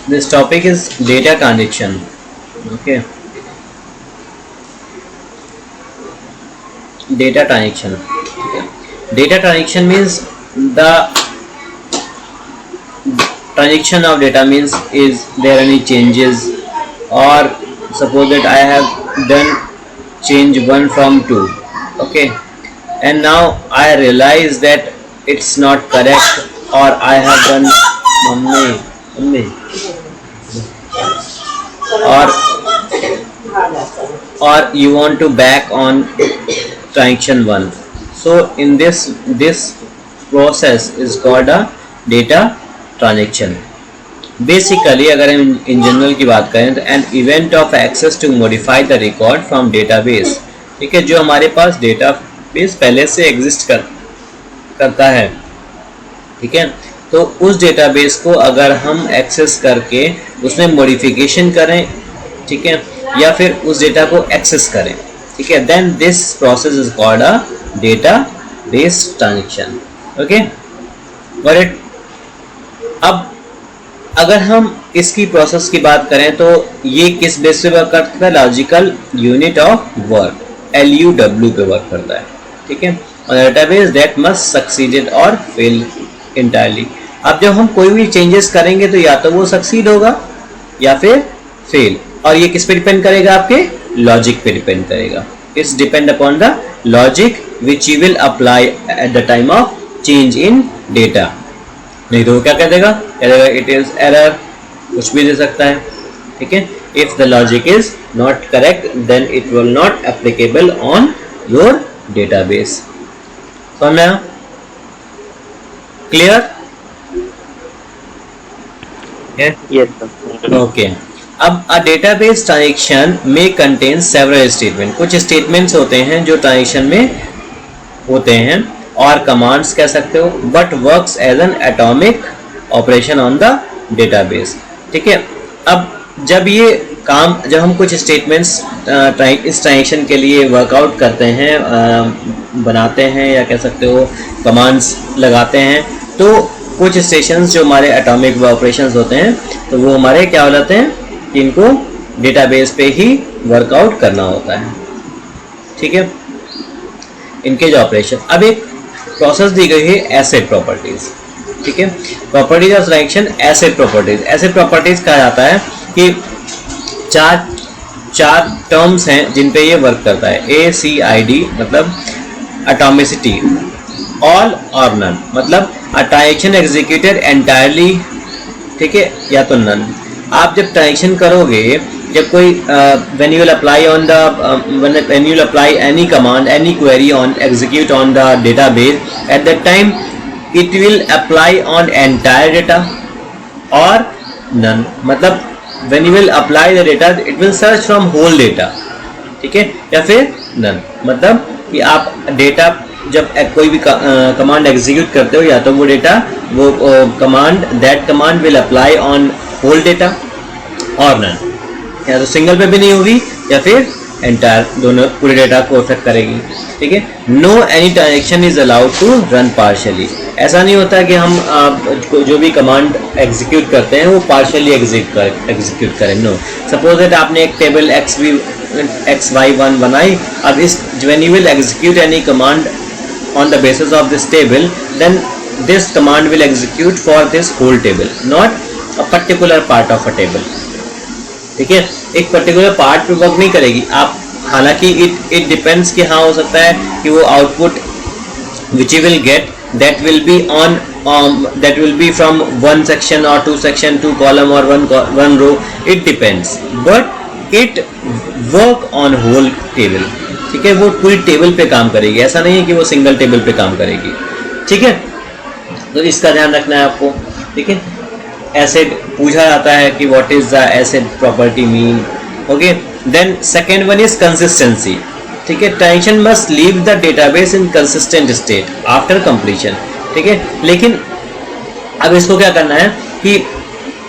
This topic is data transaction. Okay, data transaction. Okay. Data transaction means the transaction of data means is there any changes, or suppose that I have done change 1 from 2. Okay, and now I realize that it's not correct, or I have done mummy, or you want to back on transaction 1. So in this process is called a data transaction. Basically अगर हम in general की बात करें तो an event of access to modify the record from database. ठीक है, जो हमारे पास डेटाबेस पहले से एग्जिस्ट करता है. ठीक है, तो उस डेटाबेस को अगर हम एक्सेस करके उसमें मॉडिफिकेशन करें, ठीक है, या फिर उस डेटा को एक्सेस करें, ठीक है, then this process is called a database transaction. Okay, और अब अगर हम इसकी प्रोसेस की बात करें तो ये किस बेस पे वर्क करता है? Logical unit of work, LUW पे वर्क करता है. ठीक है, और डेटाबेस दैट मस्ट सक्सीडेड और फेल इंटायरली. अब जब हम कोई भी चेंजेस करेंगे तो या तो वो सक्सीड होगा या फिर फेल, और ये किस पे डिपेंड करेगा? आपके लॉजिक पे डिपेंड करेगा. It's depend upon the logic which you will apply eight the time of change in data. नहीं तो वो क्या कह देगा? इट इज एरर, कुछ भी दे सकता है. ठीक है, if the logic is not correct then it will not applicable on your database. समझ में आया? क्लियर? Yes, sir. ओके. अब अ डेटाबेस ट्रांजैक्शन में कंटेन सेवरल स्टेटमेंट. कुछ स्टेटमेंट्स होते हैं जो ट्रांजैक्शन में होते हैं, और कमांड्स कह सकते हो, but works as an atomic operation on the database. ठीक है, अब जब हम कुछ स्टेटमेंट्स इस ट्रांजैक्शन के लिए वर्कआउट करते हैं, बनाते हैं, या कह सकते हो कमांड्स लगाते हैं, तो कुछ स्टेशंस जो हमारे एटॉमिक ऑपरेशंस होते हैं तो वो हमारे क्या हो जाते हैं कि इनको डेटाबेस पे ही वर्कआउट करना होता है. ठीक है, इनके जो ऑपरेशन. अब एक प्रोसेस दी गई है एसेट प्रॉपर्टीज. ठीक है, properties of transaction asset properties. Asset properties कहा जाता है कि चार टर्म्स हैं जिन पे ये वर्क करता है. ACID मतलब एटॉमिसिटी, ऑल और नन मतलब अ ट्रांजैक्शन एग्जीक्यूटेड एंटायरली, ठीक है, या तो नन. आप जब ट्रांजैक्शन करोगे, जब कोई when you will apply on the when you will apply any command, any query on execute on the database, at that time it will apply on entire data or none. मतलब when you will apply the data it will search from whole data. ठीक है, या फिर none मतलब कि आप data जब कोई भी कमांड एग्जीक्यूट करते हो, या तो वो डेटा वो command that command will apply on whole data और नन, या तो सिंगल पे भी नहीं होगी या फिर एंटायर, दोनों पूरे डेटा को अफेक्ट करेगी. ठीक है, no any transaction is allowed to run partially. ऐसा नहीं होता कि हम जो भी कमांड एग्जीक्यूट करते हैं वो पार्शियली एग्जीक्यूट करें. नो, सपोज दैट आपने एक टेबल XY1 बनाई. अब इस when you will execute any command on the basis of this table, then this command will execute for this whole table, not a particular part of a table. ठीक है, एक particular part पे work नहीं करेगी. आप हालांकि it depends कि हाँ हो सकता है कि वो output which you will get that will be from one section or two section, two column or one row. It depends, but it work on whole table. ठीक है, वो पूरी टेबल पे काम करेगी. ऐसा नहीं है कि वो सिंगल टेबल पे काम करेगी. ठीक है, तो इसका ध्यान रखना है आपको. ठीक है, एसेट पूछा जाता है कि what is the asset property mean. Okay, then second one is consistency. ठीक है, transaction must leave the database in consistent state after completion. ठीक है, लेकिन अब इसको क्या करना है कि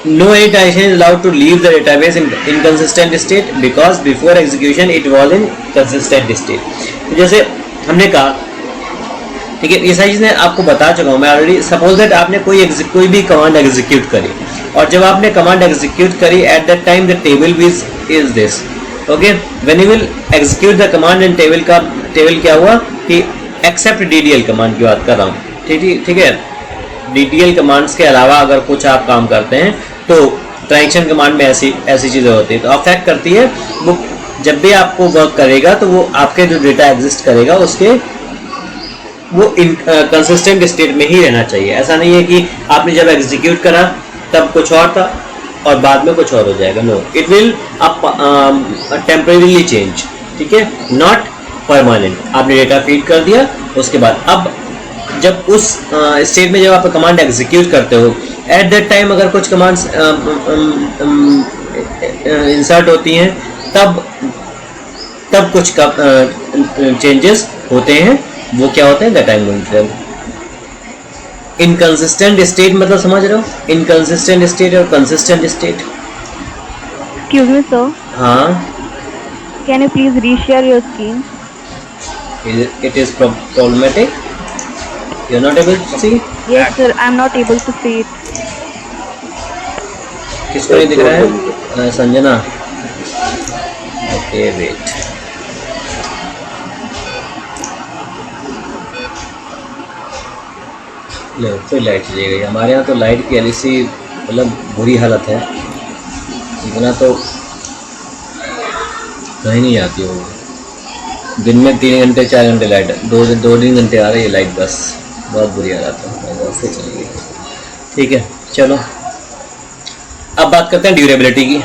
no any transaction is allowed to leave the database in inconsistent state because before execution it was in consistent state. जैसे हमने कहा ठीक है, ये सारी चीज़ें आपको बता चुका हूँ मैं ऑलरेडी। सपोज दैट आपने कोई भी कमांड एग्जीक्यूट करी, और जब आपने कमांड एग्जीक्यूट करी at that time the table is this. Okay, when you will execute the command and table क्या हुआ कि एक्सेप्ट DDL कमांड की बात कर रहा हूँ। ठीक है, DDL कमांड्स के अलावा अगर कुछ आप काम करते हैं तो ट्रांजैक्शन कमांड में ऐसी चीज़ें होती है, तो अफेक्ट करती है वो। जब भी आपको वर्क करेगा तो वो आपके जो डेटा एग्जिस्ट करेगा उसके वो कंसिस्टेंट स्टेट में ही रहना चाहिए। ऐसा नहीं है कि आपने जब एग्जीक्यूट करा तब कुछ और था और बाद में कुछ और हो जाएगा। No, it will temporarily change. ठीक है, नॉट परमानेंट। आपने डेटा फीड कर दिया, उसके बाद अब जब उस स्टेट में जब आप कमांड एग्जीक्यूट करते हो एट दैट टाइम अगर कुछ कमांड्स इंसर्ट होती हैं तब कुछ चेंजेस होते हैं। वो क्या होते हैं that I am going to tell. Inconsistent state मतलब समझ रहे हो, इनकंसिस्टेंट स्टेट और consistent state. Excuse me, sir. हाँ, Can you please reshare your screen? it is problematic. You're not able to see? Yes, sir. I'm not able to see it. किसको नहीं दिख रहा है? संजना। Okay, wait. लो, फिर light चली गई। हमारे यहाँ तो लाइट की ऐसी मतलब बुरी हालत है, इतना तो कहीं नहीं आती होगी। दिन में 3 घंटे 4 घंटे लाइट, 2-3 घंटे आ रही है लाइट, बस बहुत बुरी हालत है। फिर चली गई। ठीक है, चलो अब बात करते हैं ड्यूरेबिलिटी की।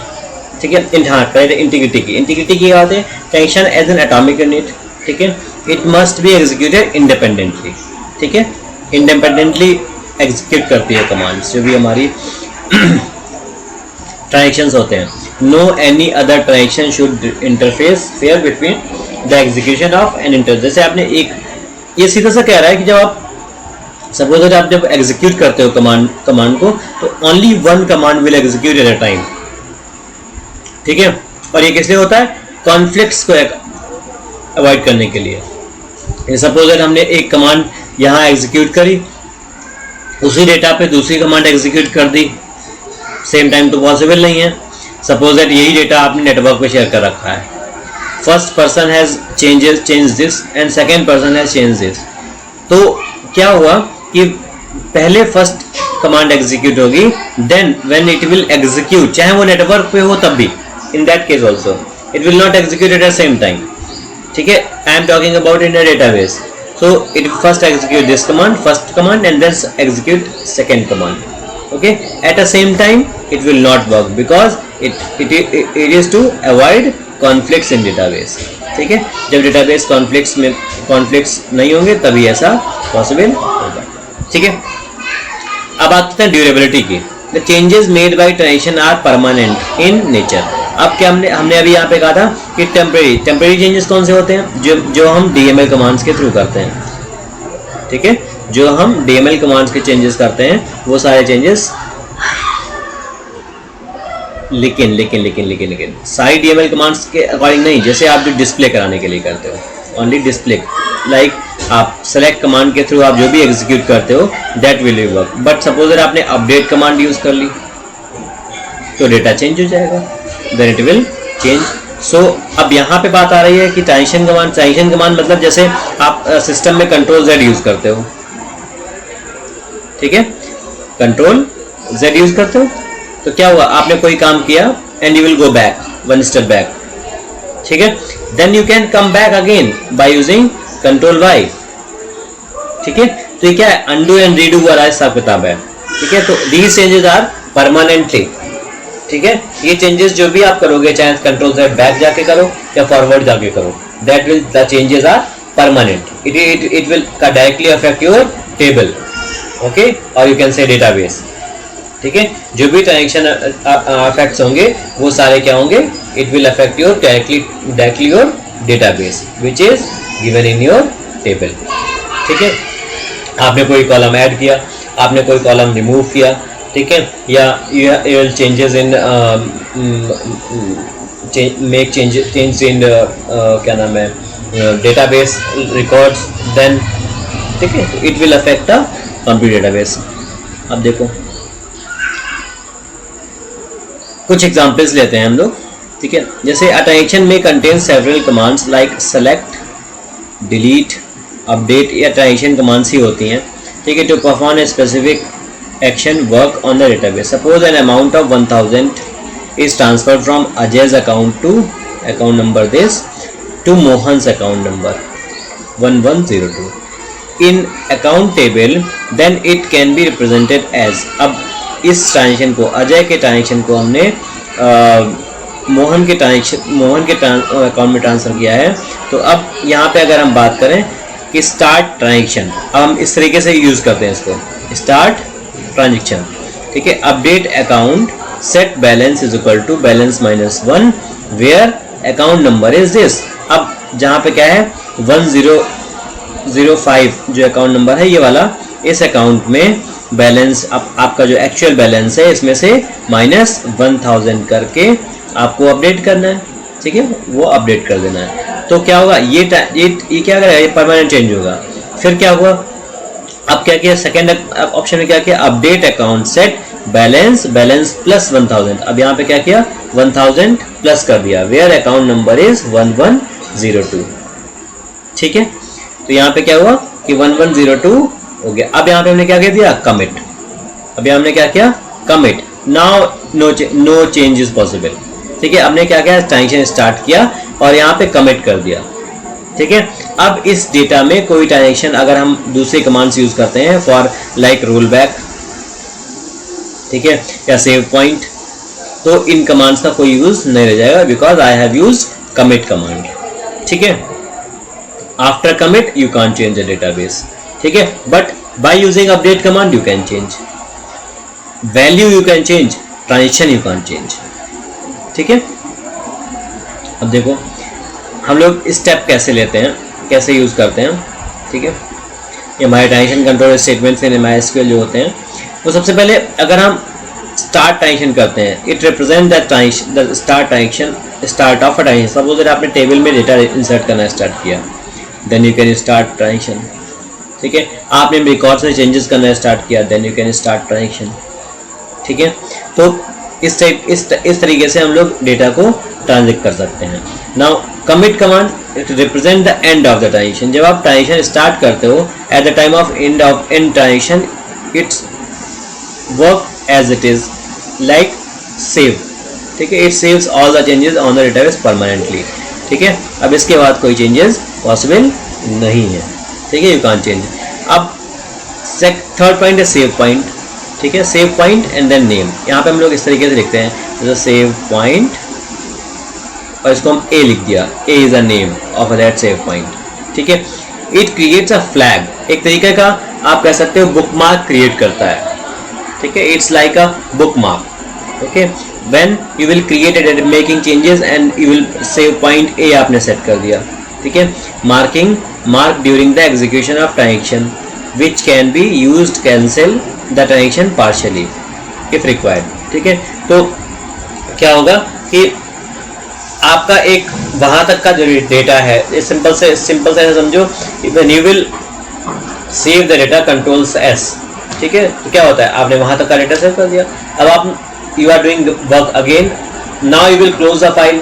ठीक है, हाँ, पहले इंटीग्रिटी की। इंटीग्रिटी की बात है transaction as an atomic unit. ठीक है, it must be executed independently. ठीक है, इंडिपेंडेंटली एग्जीक्यूट करती है कमांड्स जो भी हमारी ट्रांजैक्शंस होते हैं। No any other transaction should interface fair between the execution of an inter. जैसे आपने ये सीधा सा कह रहा है कि जब आप सपोज दैट आप जब एग्जीक्यूट करते हो कमांड को तो only one command will execute at a time. ठीक है, और ये किस लिए होता है? कॉन्फ्लिक्ट्स को अवॉइड करने के लिए। सपोज दैट हमने एक कमांड यहाँ एग्जीक्यूट करी, उसी डेटा पे दूसरी कमांड एग्जीक्यूट कर दी सेम टाइम, तो पॉसिबल नहीं है। सपोज दैट यही डेटा आपने नेटवर्क पे शेयर कर रखा है, first person has change this and second person has change this, तो क्या हुआ कि पहले फर्स्ट कमांड एग्जीक्यूट होगी, then when it will execute, चाहे वो नेटवर्क पे हो तब भी, in that case also it will not execute at the same time. ठीक है, I am talking about in a database, so it first execute this command, first command, and then execute second command. Okay, at the same time it will not work because it is to avoid conflicts in database. ठीक है, जब database conflicts नहीं होंगे तभी ऐसा possible होगा। ठीक है, अब आते हैं durability की। The changes made by transaction are permanent in nature. अब क्या हमने अभी यहाँ पे कहा था कि टेम्परेरी चेंजेस कौन से होते हैं? जो हम DML कमांड्स के थ्रू करते हैं। ठीक है, जो हम DML कमांड्स के चेंजेस करते हैं वो सारे चेंजेस, लेकिन सारी DML कमांड्स के अकॉर्डिंग नहीं। जैसे आप जो डिस्प्ले कराने के लिए करते हो, ओनली डिस्प्ले, लाइक आप सेलेक्ट कमांड के थ्रू आप जो भी एग्जीक्यूट करते हो that will work. But suppose आपने अपडेट कमांड यूज कर ली तो डेटा चेंज हो जाएगा, देन इट विल चेंज। सो अब यहाँ पे बात आ रही है कि ट्रांजैक्शन कमांड मतलब जैसे आप सिस्टम में कंट्रोल Z यूज करते हो। ठीक है, कंट्रोल Z यूज करते हो तो क्या हुआ, आपने कोई काम किया and you will go back 1 step back. ठीक है, then you can come back again by using control Y। ठीक है, तो ये क्या है, अनडू एंड रीडू वाला हिसाब किताब है। ठीक है, तो दीज चेंजेस आर परमानेंटली। ठीक है, ये चेंजेस जो भी आप करोगे, चाहे कंट्रोल Z बैक जाके करो या फॉरवर्ड जाके करो, that will the changes are permanent. It will directly affect your table, okay, और यू कैन से डेटाबेस। ठीक है, जो भी ट्रांजैक्शन अफेक्ट्स होंगे वो सारे क्या होंगे, it will affect your directly your database which is given in your table. ठीक है, आपने कोई कॉलम ऐड किया, आपने कोई कॉलम रिमूव किया, ठीक है, या you will changes in make changes in क्या नाम है, डेटाबेस रिकॉर्ड्स, देन ठीक है, it will affect a computer database. अब देखो कुछ एग्जांपल्स लेते हैं हम लोग, ठीक है। जैसे अ ट्रांजैक्शन में contain several commands like select, delete, update, या ट्रांजैक्शन कमांड्स ही होती हैं, ठीक है, to perform a specific action work on the database. Suppose an amount of 1000 is transferred from Ajay's account to account number this to Mohan's account number 1102 in account table, then it can be represented as। अब इस transaction को, अजय के transaction को हमने मोहन के account में transfer किया है। तो अब यहाँ पे अगर हम बात करें कि स्टार्ट ट्रांजेक्शन, अब हम इस तरीके से यूज़ करते हैं इसको, स्टार्ट ट्रांजेक्शन, ठीक है। Update account, set balance is equal to balance minus 1 where account number is this। अब जहाँ पे क्या है 1005 जो अकाउंट नंबर है ये वाला, इस अकाउंट में बैलेंस आपका जो एक्चुअल बैलेंस है इसमें से माइनस 1000 करके आपको अपडेट करना है, ठीक है, वो अपडेट कर देना है। तो क्या होगा, ये क्या करेगा, ये परमानेंट चेंज होगा। फिर क्या हुआ, अब क्या किया, सेकेंड ऑप्शन में क्या किया, update account set balance plus 1000। अब यहाँ पे क्या किया, 1000 प्लस कर दिया, वेयर अकाउंट नंबर इज 1102, ठीक है। तो यहाँ पे क्या हुआ कि 1102 हो गया। अब यहाँ पे हमने क्या कह दिया, कमिट। अब यहाँ हमने क्या किया, commit. Now no change is possible, ठीक है। हमने क्या किया, ट्रांजेक्शन स्टार्ट किया और यहाँ पे कमिट कर दिया, ठीक है। अब इस डेटा में कोई ट्रांजेक्शन अगर हम दूसरे कमांड्स यूज करते हैं फॉर लाइक रोल बैक, ठीक है, या सेव पॉइंट, तो इन कमांड्स का कोई यूज नहीं रह जाएगा, because I have use commit command, ठीक है। After commit you can change the database, ठीक है, but by using update command you can change value, you can change transaction, you can change, ठीक है। अब देखो हम लोग स्टेप कैसे लेते हैं, कैसे यूज करते हैं, ठीक है। ये हमारे transaction control statements in MySQL जो होते हैं, तो सबसे पहले अगर हम स्टार्ट ट्रांजेक्शन करते हैं, it represent the start transaction, start of a transaction. Suppose अगर आपने टेबल में डेटा इंसर्ट करना स्टार्ट किया, then you can start transaction, ठीक है। आपने रिकॉर्ड्स में चेंजेस करना स्टार्ट किया, then you can start transaction, ठीक है। तो इस तरीके से हम लोग डेटा को ट्रांजेक्ट कर सकते हैं। Now commit command, it represent the end of the transaction. जब आप ट्रांजेक्शन स्टार्ट करते हो, at the time of end transaction it's work as it is like save, ठीक है। It saves all the changes on the database permanently, ठीक है। अब इसके बाद कोई चेंजेस पॉसिबल नहीं है, ठीक है, यू कैन चेंज। अब थर्ड पॉइंट है सेव पॉइंट, ठीक है, save point and then name. यहाँ पे हम लोग इस तरीके से लिखते हैं, जैसे सेव पॉइंट और इसको हम ए लिख दिया, A is a name of that save point, ठीक है। इट क्रिएट्स अ फ्लैग, एक तरीके का आप कह सकते हो बुकमार्क क्रिएट करता है, ठीक है। It's like a bookmark, okay. When you will create it making changes and you will save point A आपने सेट कर दिया, ठीक है। Mark during the execution of transaction which can be used cancel the transaction partially if required, ठीक है। तो क्या होगा कि आपका एक वहां तक का जो डेटा है, सिंपल से ऐसे समझो, when you will save the data controls S, ठीक है। तो क्या होता है, आपने वहां तक का डेटा सेव कर दिया। अब आप you are doing work again, now you will close the file,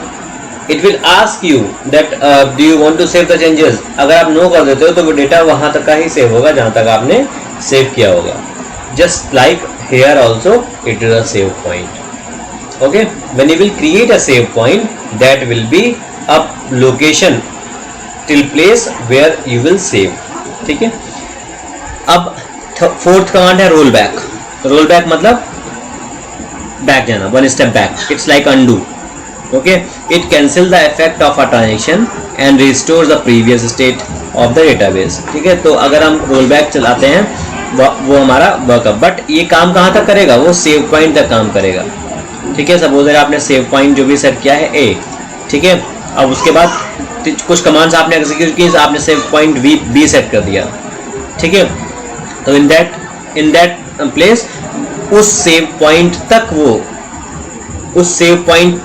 it will ask you that do you want to save the changes. अगर आप नो कर देते हो तो वो डेटा वहां तक का ही सेव होगा जहां तक आपने सेव किया होगा। Just like here also it is a save point, okay। when you will create a save point, that will be a location till place where you will save, ठीक है। अब फोर्थ कमांड है roll back. Roll back मतलब back जाना, one step back, it's like undo, okay। it cancel the effect of a transaction and restores the previous state of the database, ठीक है। तो अगर हम रोल बैक चलाते हैं वो हमारा वर्कअप, बट ये काम कहाँ तक करेगा, वो सेव पॉइंट तक काम करेगा, ठीक है। सपोज अगर आपने सेव पॉइंट जो भी सेट किया है ए, ठीक है। अब उसके बाद कुछ कमांड्स आपने एग्जीक्यूट की, आपने सेव पॉइंट बी सेट कर दिया, ठीक है। तो इन दैट प्लेस उस सेव पॉइंट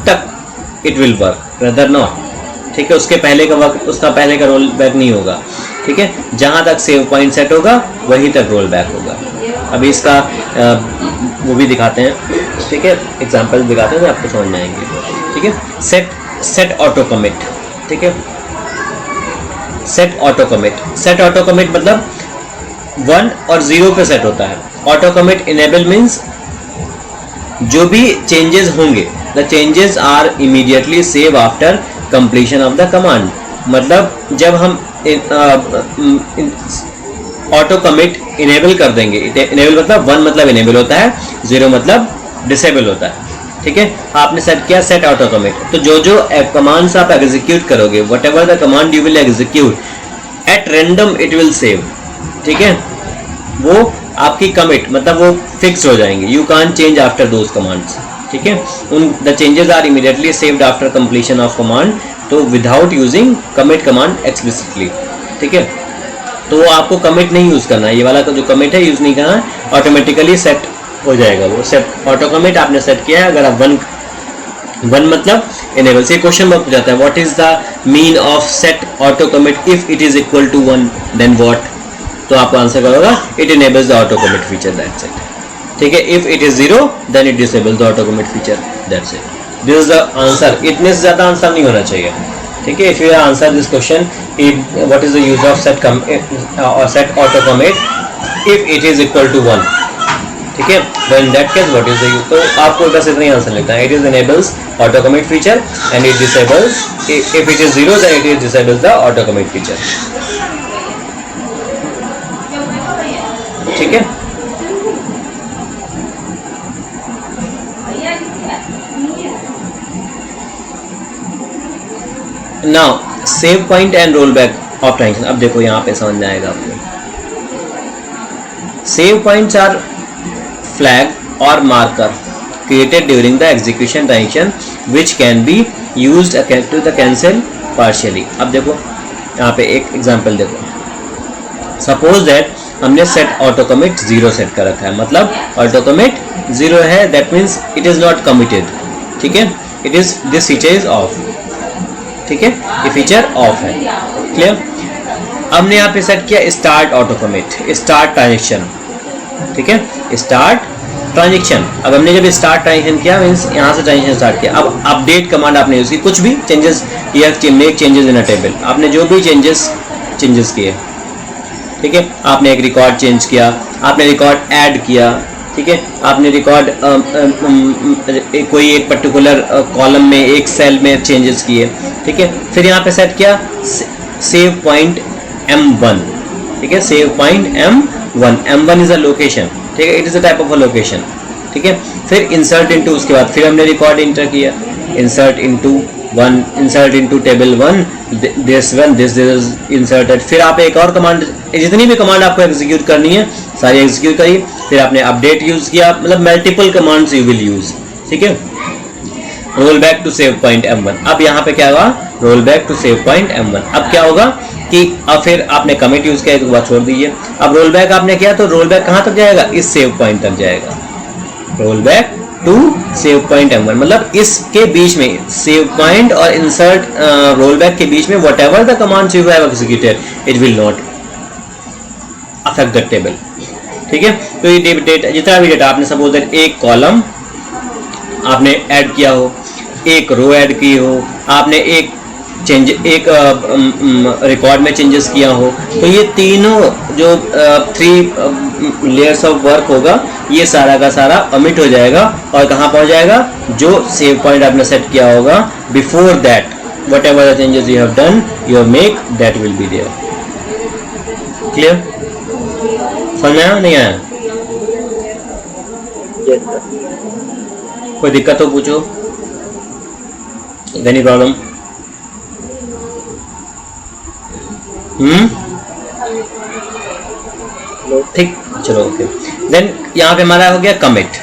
तक it will work, rather not, ठीक है। उसके पहले का वर्क, उसका पहले का रोल बैक नहीं होगा। ठीक है, जहां तक सेव पॉइंट सेट होगा वहीं तक रोल बैक होगा। अभी इसका वो भी दिखाते हैं, ठीक है, एग्जांपल दिखाते हैं तो आपको समझ में आएंगे। ठीक है, सेट ऑटो कमिट, ठीक है, सेट ऑटो कमिट मतलब 1 और 0 पे सेट होता है। ऑटो कमिट इनेबल मीन्स जो भी चेंजेस होंगे, the changes are immediately save after completion of the command. मतलब जब हम ऑटो कमिट इनेबल कर देंगे, इनेबल मतलब 1 मतलब इनेबल होता है, 0 मतलब डिसेबल होता है। ठीक है, आपने सेट किया सेट ऑटो कमिट, तो जो जो कमांड्स आप एग्जीक्यूट करोगे, what ever the command you will execute at random it will save. ठीक है, वो आपकी कमिट मतलब वो फिक्स हो जाएंगे, you can't change after those commands. ठीक है, उन the changes are immediately saved after completion of command, तो without using commit command explicitly. ठीक है, तो आपको कमिट नहीं यूज करना है, ये वाला जो कमिट है यूज नहीं करना है, ऑटोमेटिकली सेट हो जाएगा वो। सेट ऑटो कमिट आपने सेट किया है, अगर आप वन मतलब इनेबल से क्वेश्चन बहुत जाता है, what is the mean of set auto commit if it is equal to 1 then what, तो आपको आंसर क्या होगा, it enables the auto commit feature, that's it. ठीक है, if it is 0 then it disables the auto commit feature, that's it. This is the answer, इतने से ज्यादा answer नहीं होना चाहिए। ठीक है, if you answer this question, what is the use of set auto commit if it is equal to 1, ठीक है, then that case what is the use, तो आपको बस इतना ही आंसर लिखना है, it is enables auto commit feature and it disables, if it is 0 then it is disables the auto commit feature. ठीक है, now save point and roll back of transaction. अब देखो यहाँ पे समझ में आएगा आपको, सेव पॉइंट्स आर फ्लैग और marker created during the execution transaction which can be used to the cancel partially। अब देखो यहाँ पे एक एग्जांपल देखो, सपोज दैट हमने सेट ऑटो कमिट 0 सेट कर रखा है, मतलब ऑटो कमिट 0 है, that means it is not committed. ठीक है, it is this feature is of. ठीक है, ये फीचर ऑफ है, क्लियर। हमने यहाँ पे सेट किया start auto commit, start transaction. ठीक है, स्टार्ट ट्रांजेक्शन, अब हमने जब स्टार्ट ट्रांजेक्शन किया मीन्स यहाँ से ट्रांजेक्शन स्टार्ट किया। अब अपडेट कमांड आपने यूज की, कुछ भी चेंजेस या make changes in a table, आपने जो भी चेंजेस किए, ठीक है, आपने एक रिकॉर्ड चेंज किया, आपने रिकॉर्ड ऐड किया, ठीक है, आपने रिकॉर्ड कोई एक पर्टिकुलर कॉलम में एक सेल में चेंजेस किए, ठीक है, फिर यहाँ पे सेट किया सेव पॉइंट M1। ठीक है, save point M1, M1 is a location, ठीक है, it is a type of a location. ठीक है, फिर इंसर्ट इनटू, उसके बाद फिर हमने रिकॉर्ड इंटर किया, insert into 1, insert into table 1, this is inserted. फिर आप एक और कमांड, जितनी भी कमांड आपको एग्जीक्यूट करनी है सारी एग्जीक्यूट करी, फिर आपने अपडेट यूज किया, मतलब multiple commands you will use. ठीक है, roll back to save point M1। अब यहाँ पे क्या हुआ, roll back to save point M1। अब क्या होगा कि अब फिर आपने कमिट यूज किया तो बात छोड़ दीजिए, अब रोल बैक आपने किया तो रोल बैक कहाँ तक जाएगा, इस सेव पॉइंट तक जाएगा, roll back to save point M1, मतलब इसके बीच में सेव पॉइंट और इंसर्ट रोल बैक के बीच में whatever the commands you have executed it will not affect the table. ठीक है, तो ये डेटा, जितना भी डेटा आपने सपोज दैट एक कॉलम आपने ऐड किया हो, एक रो ऐड की हो, आपने एक रिकॉर्ड में चेंजेस किया हो, तो ये तीनों जो 3 लेयर्स ऑफ वर्क होगा, ये सारा का सारा ओमिट हो जाएगा और कहाँ पहुँच जाएगा, जो सेव पॉइंट आपने सेट किया होगा before that, whatever the changes you have done you make that will be there. Clear, समझ में आया नहीं आया? कोई दिक्कत हो पूछो, एनी प्रॉब्लम? ठीक, चलो ओके। देन यहाँ पे हमारा हो गया कमिट।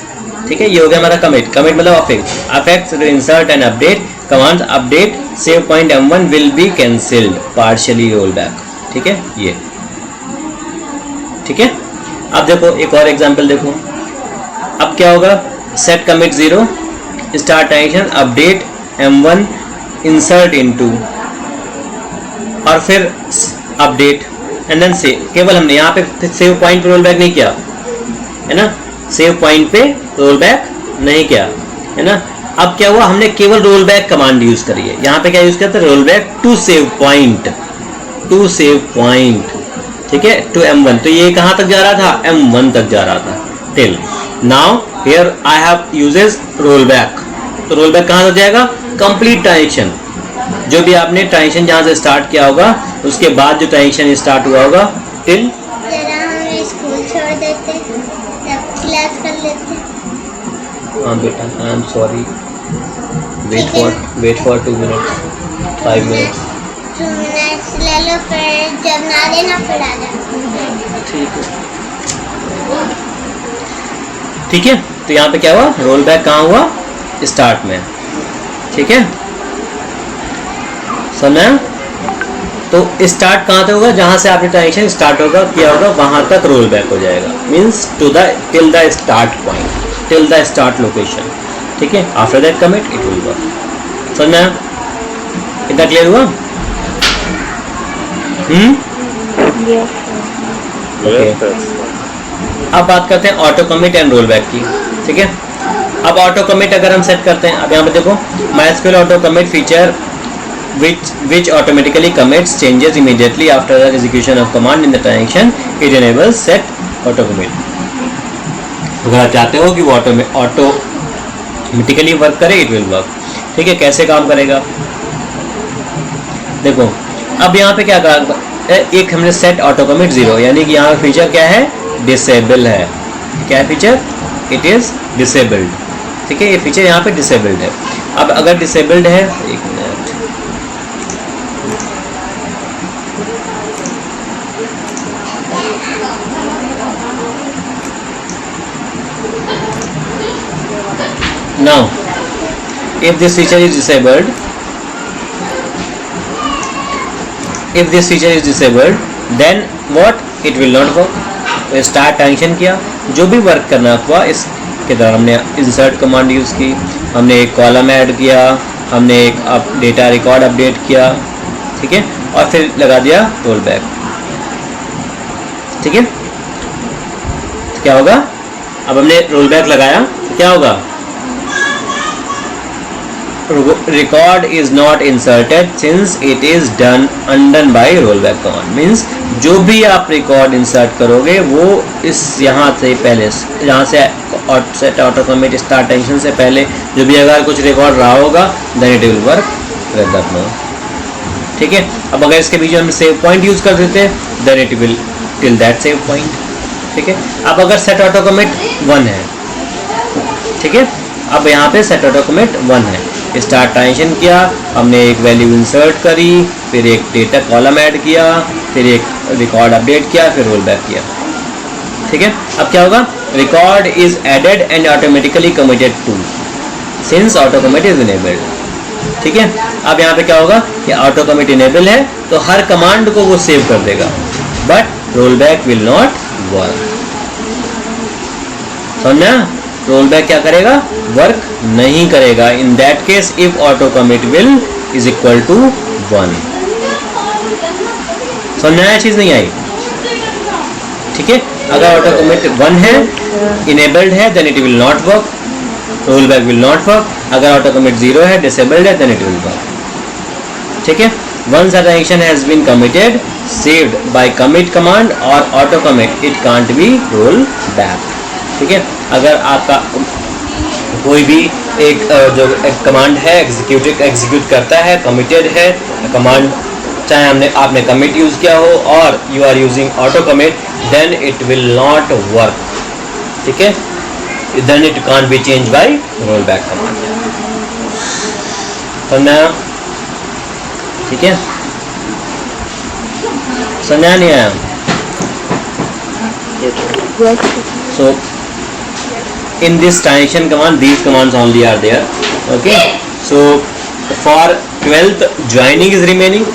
ठीक है, ये हो गया हमारा कमिट। कमिट मतलब affects to insert and update command, update save point M1 will be cancelled partially roll back. ठीक है, ये ठीक है। अब देखो एक और एग्जांपल देखो, अब क्या होगा, set commit 0 start transaction update M1 insert into और फिर अपडेट एंड देन सेव, केवल हमने यहाँ पे सेव पॉइंट पे रोल बैक नहीं किया है ना, सेव पॉइंट पे रोल बैक नहीं किया है ना। अब क्या हुआ, हमने केवल रोल बैक कमांड यूज करी है। यहाँ पे क्या यूज किया था, roll back to save point, to save point, ठीक है, टू M1। तो ये कहाँ तक जा रहा था, M1 तक जा रहा था till now. Here I have uses roll back, तो रोल बैक कहाँ तक जाएगा, कंप्लीट ट्रांजेक्शन, जो भी आपने ट्रांजेक्शन जहाँ से स्टार्ट किया होगा उसके बाद जो ट्रांजेक्शन स्टार्ट हुआ होगा टिल। जरा हम स्कूल छोड़ देते, तब क्लास कर लेते। हाँ बेटा, I am sorry, wait for 2 minutes, 5 minutes. 2 minutes ले लो, फिर जब ना लेना फिर आ जाओ। ठीक है, ठीक है। तो यहाँ पे क्या हुआ, रोल बैक कहाँ हुआ, स्टार्ट में, ठीक है, समझा। तो स्टार्ट कहाँ तक होगा, जहाँ से आपने ट्रांजेक्शन स्टार्ट होगा किया होगा वहां तक रोल बैक हो जाएगा, means to the till the start point, till the start location, ठीक है। After that commit it will work. समझा, इतना क्लियर हुआ? Yes. ओके। अब बात करते हैं auto commit and roll back की, ठीक है। अब ऑटो कमिट अगर हम सेट करते हैं, अब यहाँ पे देखो, MySQL auto commit feature which automatically commits changes immediately after the execution of command in the transaction, it enables set auto commit। अगर आप चाहते हो कि वो ऑटोमेटिकली वर्क करे, इट विल वर्क, ठीक है। कैसे काम करेगा, देखो अब यहाँ पे क्या कहा, एक हमने सेट ऑटो कमिट 0, यानी कि यहाँ फीचर क्या है, डिसेबल है। क्या है फीचर, इट इज डिसेबल्ड, ठीक है, ये फीचर यहाँ पे डिसेबल्ड है। अब अगर डिसेबल्ड है, एक minute, now if this feature is disabled, then what, it will not work। तो स्टार्ट ट्रांजेक्शन किया, जो भी वर्क करना हुआ इसके दौरान हमने इंसर्ट कमांड यूज़ की, हमने एक कॉलम ऐड किया, हमने एक डेटा रिकॉर्ड अपडेट किया, ठीक है, और फिर लगा दिया रोल बैक, ठीक है। तो क्या होगा, अब हमने रोल बैक लगाया तो क्या होगा, record is not inserted since it is done undone by rollback command। means जो भी आप रिकॉर्ड इंसर्ट करोगे वो इस यहाँ से पहले, यहाँ से set auto commit start transaction से पहले जो भी अगर कुछ रिकॉर्ड रहा होगा then it will work with that no, ठीक है। अब अगर इसके बीच में हम सेव पॉइंट यूज कर देते हैं then it will till that save point, ठीक है। अब अगर सेट ऑटो कमिट 1 है, ठीक है, अब यहाँ पे सेट ऑटो कमिट 1 है, स्टार्ट ट्रांजेक्शन किया, हमने एक वैल्यू इंसर्ट करी, फिर एक डेटा कॉलम ऐड किया, फिर एक रिकॉर्ड अपडेट किया, फिर रोल बैक किया, ठीक है। अब क्या होगा, record is added and automatically committed too since auto commit is enabled, ठीक है। अब यहाँ पे क्या होगा कि ऑटो कमिट इनेबल है तो हर कमांड को वो सेव कर देगा, but roll back will not work. समझा, रोल बैक क्या करेगा, वर्क नहीं करेगा। In that case if auto commit will is equal to 1। तो नया चीज नहीं आई, ठीक है। अगर ऑटो कमिट 1 है, इनेबल्ड है, then it will not work, roll back will not work. अगर ऑटो कमिट 0 है, डिसेबल्ड है, देन इट विल वर्क, ठीक है। Once a transaction has been committed, saved by commit command or auto commit, it can't be roll back, ठीक है। अगर आपका कोई भी एक जो एक कमांड है एग्जीक्यूट करता है, कमिटेड है कमांड, चाहे आपने कमिट यूज किया हो और you are using auto commit, then it will not work, ठीक है। Then it can't be change by roll back command. समझा, ठीक है, समझा नहीं आया? So in this transaction command, these commands only are there, okay. So for 12th joining is remaining,